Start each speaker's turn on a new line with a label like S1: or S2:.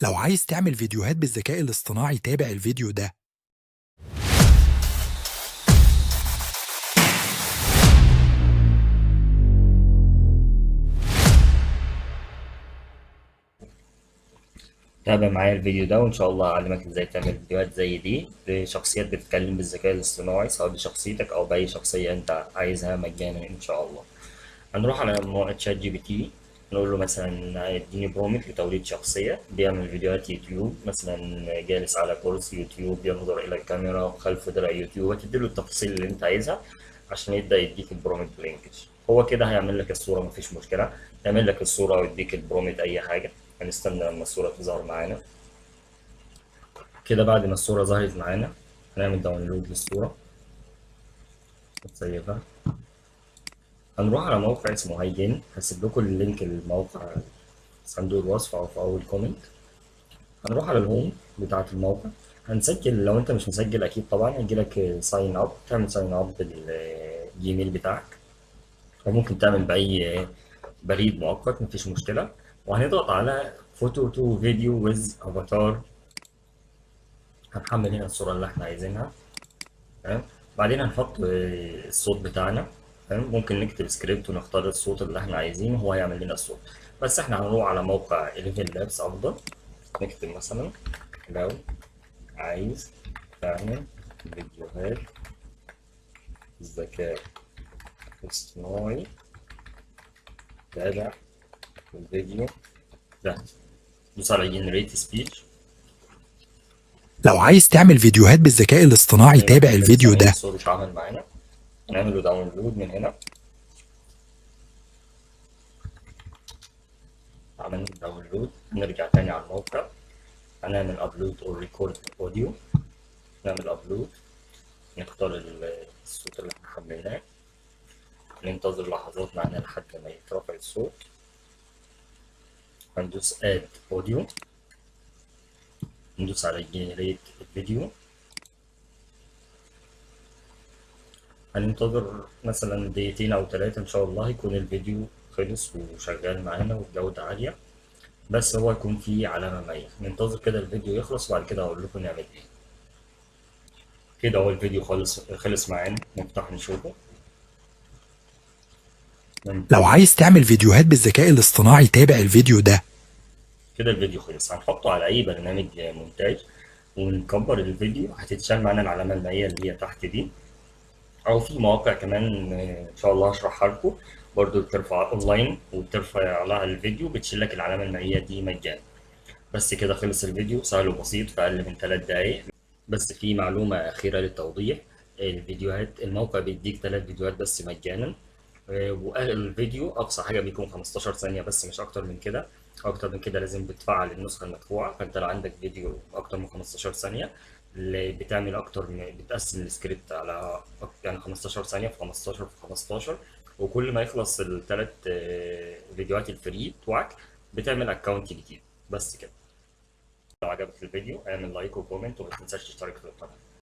S1: لو عايز تعمل فيديوهات بالذكاء الاصطناعي تابع الفيديو ده.
S2: تابع معايا الفيديو ده وإن شاء الله أعلمك إزاي تعمل فيديوهات زي دي لشخصيات بتتكلم بالذكاء الاصطناعي، سواء بشخصيتك أو بأي شخصية أنت عايزها مجانا إن شاء الله. هنروح على موقع شات جي بي تي، نقول له مثلا اديني برومت لتوليد شخصية بيعمل فيديوهات يوتيوب، مثلا جالس على كرسي يوتيوب ينظر إلى الكاميرا وخلفه درع يوتيوب، هتديله التفاصيل اللي أنت عايزها عشان يبدأ يديك البرومت بالإنجلش. هو كده هيعمل لك الصورة، مفيش مشكلة، يعمل لك الصورة ويديك البرومت أي حاجة. هنستنى لما الصورة تظهر معانا. كده بعد ما الصورة ظهرت معانا هنعمل داونلود للصورة ونسيبها. هنروح على موقع اسمه هايجين، هسيب لكم اللينك الموقع في صندوق الوصف أو في أول كومنت. هنروح على الهوم بتاعة الموقع، هنسجل. لو أنت مش مسجل أكيد طبعا هيجيلك ساين أب، تعمل ساين أب بالجيميل بتاعك، أو ممكن تعمل بأي بريد مؤقت مفيش مشكلة. وهنضغط على فوتو تو فيديو ويز افاتار، هنحمل هنا الصورة اللي احنا عايزينها. تمام. بعدين هنحط الصوت بتاعنا. تمام. ممكن نكتب سكريبت ونختار الصوت اللي احنا عايزينه هو يعمل لنا الصوت. بس احنا هنروح على موقع 11 لابس افضل، نكتب مثلا لو عايز تعمل فيديوهات ذكاء اصطناعي تابع الفيديو ده. دوس على جنريت سبيتش.
S1: لو عايز تعمل فيديوهات بالذكاء الاصطناعي
S2: زي ما
S1: تابع
S2: احنا كده
S1: الفيديو
S2: سامعين
S1: ده.
S2: الصوت مش عامل معانا، هنعمله داونلود من هنا. عملنا داونلود، نرجع تاني على الموقع، هنعمل ابلود او ريكورد اوديو، نعمل ابلود، نختار الصوت اللي احنا حملناه، ننتظر لحظات معانا لحد ما يترفع الصوت، هندوس اد اوديو، ندوس على جنريت الفيديو، هننتظر مثلا دقيقتين او ثلاثة ان شاء الله يكون الفيديو خلص وشغال معانا وبجودة عالية. بس هو يكون فيه علامة مية، ننتظر كده الفيديو يخلص وبعد كده هقول لكم نعمل ايه. كده هو الفيديو خلص معانا، نفتح نشوفه.
S1: لو عايز تعمل فيديوهات بالذكاء الاصطناعي تابع الفيديو ده.
S2: كده الفيديو خلص، هنحطه على اي برنامج مونتاج ونكبر الفيديو، هتتشال معانا العلامة المائية اللي هي تحت دي. او في مواقع كمان ان شاء الله هشرحها لكم برضو، بترفع اونلاين وبترفع لها الفيديو بتشيل لك العلامة المائية دي مجانا. بس كده خلص الفيديو، سهل وبسيط في اقل من 3 دقايق. بس في معلومة أخيرة للتوضيح، الفيديوهات الموقع بيديك 3 فيديوهات بس مجانا، والفيديو أقصى حاجة بيكون 15 ثانية بس مش أكتر من كده. أكتر من كده لازم بتفعل النسخة المدفوعة. فأنت لو عندك فيديو أكتر من 15 ثانية، اللي بتعمل أكتر من بتقسم السكريبت على يعني 15 ثانية في 15 في 15، وكل ما يخلص الثلاث فيديوهات الفري بتوعك بتعمل أكونت جديد. بس كده. لو عجبك الفيديو اعمل لايك وكومنت وما تنساش تشترك في القناة.